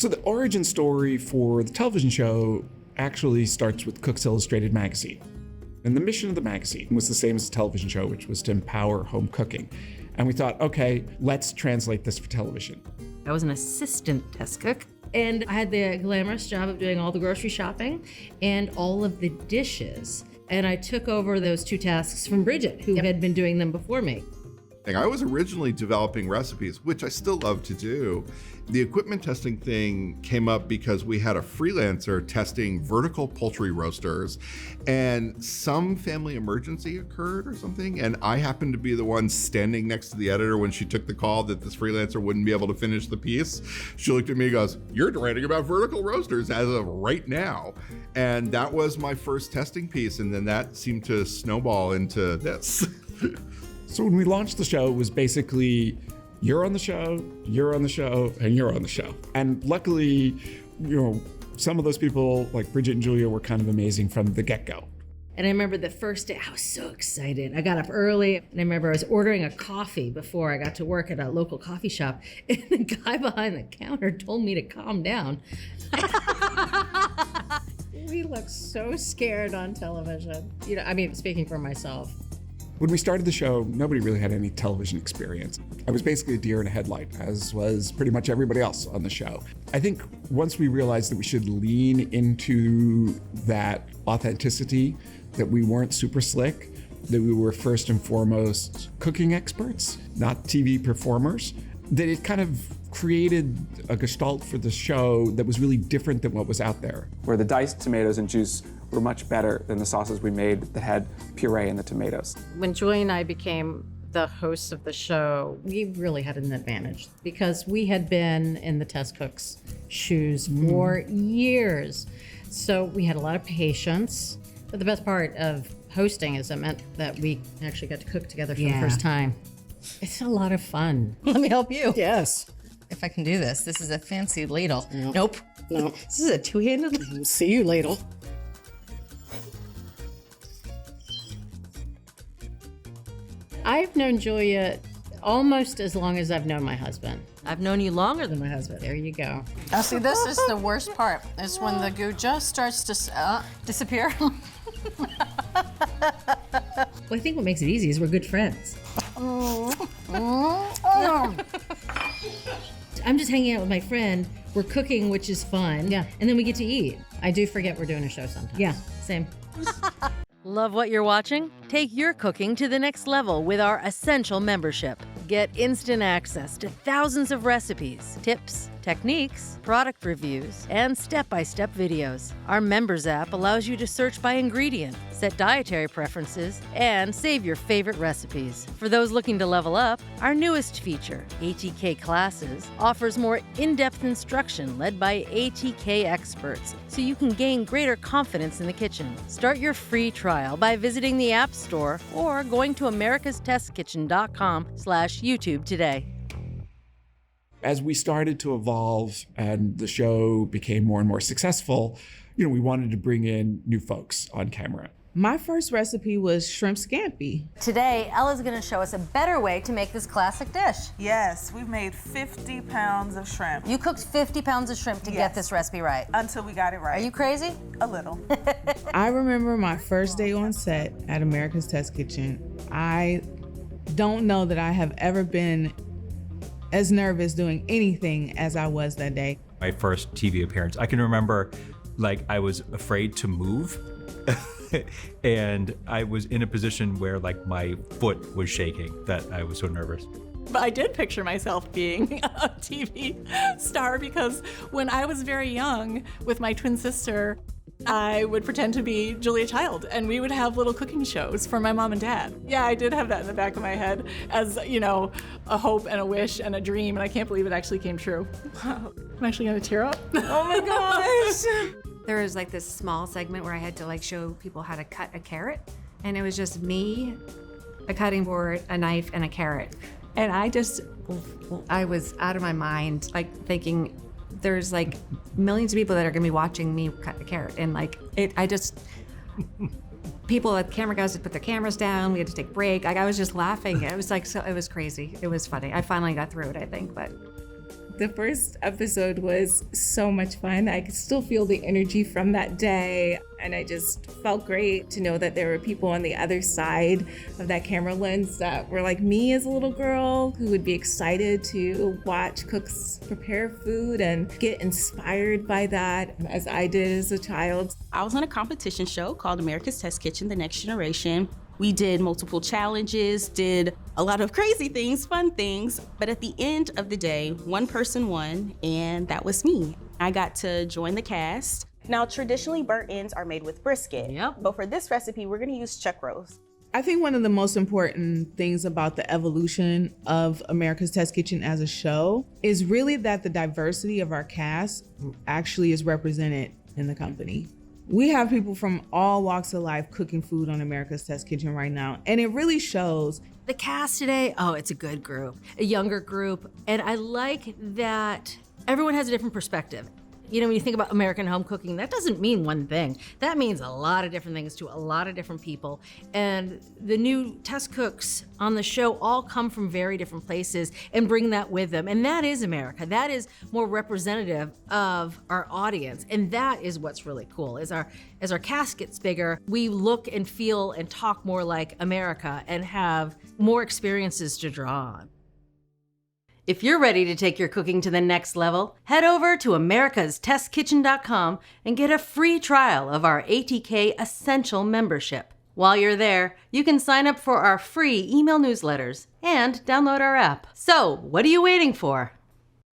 So the origin story for the television show actually starts with Cook's Illustrated magazine. And the mission of the magazine was the same as the television show, which was to empower home cooking. And we thought, okay, let's translate this for television. I was an assistant test cook, and I had the glamorous job of doing all the grocery shopping and all of the dishes. And I took over those two tasks from Bridget, who had been doing them before me. I was originally developing recipes, which I still love to do. The equipment testing thing came up because we had a freelancer testing vertical poultry roasters, and some family emergency occurred or something, and I happened to be the one standing next to the editor when she took the call that this freelancer wouldn't be able to finish the piece. She looked at me and goes, "You're writing about vertical roasters as of right now." And that was my first testing piece, and then that seemed to snowball into this. So when we launched the show, it was basically, you're on the show, you're on the show, and you're on the show. And luckily, some of those people, like Bridget and Julia, were kind of amazing from the get-go. And I remember the first day, I was so excited. I got up early, and I remember I was ordering a coffee before I got to work at a local coffee shop, and the guy behind the counter told me to calm down. We looked so scared on television. Speaking for myself. When we started the show, nobody really had any television experience. I was basically a deer in a headlight, as was pretty much everybody else on the show. I think once we realized that we should lean into that authenticity, that we weren't super slick, that we were first and foremost cooking experts, not TV performers, that it kind of created a gestalt for the show that was really different than what was out there. Where the diced tomatoes and juice were much better than the sauces we made that had puree in the tomatoes. When Julie and I became the hosts of the show, we really had an advantage because we had been in the test cook's shoes for years. So we had a lot of patience. But the best part of hosting is it meant that we actually got to cook together for the first time. It's a lot of fun. Let me help you. Yes. If I can do this. This is a fancy ladle. No. Nope. No. This is a two-handed. See you, ladle. I've known Julia almost as long as I've known my husband. I've known you longer than my husband. There you go. Now see, this is the worst part. Is when the goo just starts to disappear. Well, I think what makes it easy is we're good friends. I'm just hanging out with my friend. We're cooking, which is fun. Yeah. And then we get to eat. I do forget we're doing a show sometimes. Yeah, same. Love what you're watching? Take your cooking to the next level with our Essential membership. Get instant access to thousands of recipes, tips, techniques, product reviews, and step-by-step videos. Our Members app allows you to search by ingredient, set dietary preferences, and save your favorite recipes. For those looking to level up, our newest feature, ATK Classes, offers more in-depth instruction led by ATK experts, so you can gain greater confidence in the kitchen. Start your free trial by visiting the App Store or going to americastestkitchen.com/YouTube today. As we started to evolve and the show became more and more successful, we wanted to bring in new folks on camera. My first recipe was shrimp scampi. Today, Ella's gonna show us a better way to make this classic dish. Yes, we've made 50 pounds of shrimp. You cooked 50 pounds of shrimp to get this recipe right. Until we got it right. Are you crazy? A little. I remember my first day on set at America's Test Kitchen. I don't know that I have ever been as nervous doing anything as I was that day. My first TV appearance, I can remember I was afraid to move. And I was in a position where my foot was shaking, that I was so nervous. But I did picture myself being a TV star because when I was very young with my twin sister, I would pretend to be Julia Child and we would have little cooking shows for my mom and dad. Yeah, I did have that in the back of my head as, a hope and a wish and a dream, and I can't believe it actually came true. Wow. I'm actually gonna tear up. Oh my gosh. There was this small segment where I had to show people how to cut a carrot, and it was just me, a cutting board, a knife, and a carrot. And I was out of my mind, thinking there's millions of people that are gonna be watching me cut a carrot, and people at the camera guys had put their cameras down. We had to take a break. I was just laughing. It was it was crazy. It was funny. I finally got through it, I think, but. The first episode was so much fun. I could still feel the energy from that day. And I just felt great to know that there were people on the other side of that camera lens that were like me as a little girl, who would be excited to watch cooks prepare food and get inspired by that, as I did as a child. I was on a competition show called America's Test Kitchen, The Next Generation. We did multiple challenges, did a lot of crazy things, fun things, but at the end of the day, one person won, and that was me. I got to join the cast. Now, traditionally, burnt ends are made with brisket, but for this recipe, we're gonna use chuck roast. I think one of the most important things about the evolution of America's Test Kitchen as a show is really that the diversity of our cast actually is represented in the company. We have people from all walks of life cooking food on America's Test Kitchen right now, and it really shows. The cast today, oh, it's a good group, a younger group, and I like that everyone has a different perspective. You know, when you think about American home cooking, that doesn't mean one thing. That means a lot of different things to a lot of different people. And the new test cooks on the show all come from very different places and bring that with them. And that is America. That is more representative of our audience. And that is what's really cool. As our cast gets bigger, we look and feel and talk more like America and have more experiences to draw on. If you're ready to take your cooking to the next level, head over to americastestkitchen.com and get a free trial of our ATK Essential membership. While you're there, you can sign up for our free email newsletters and download our app. So, what are you waiting for?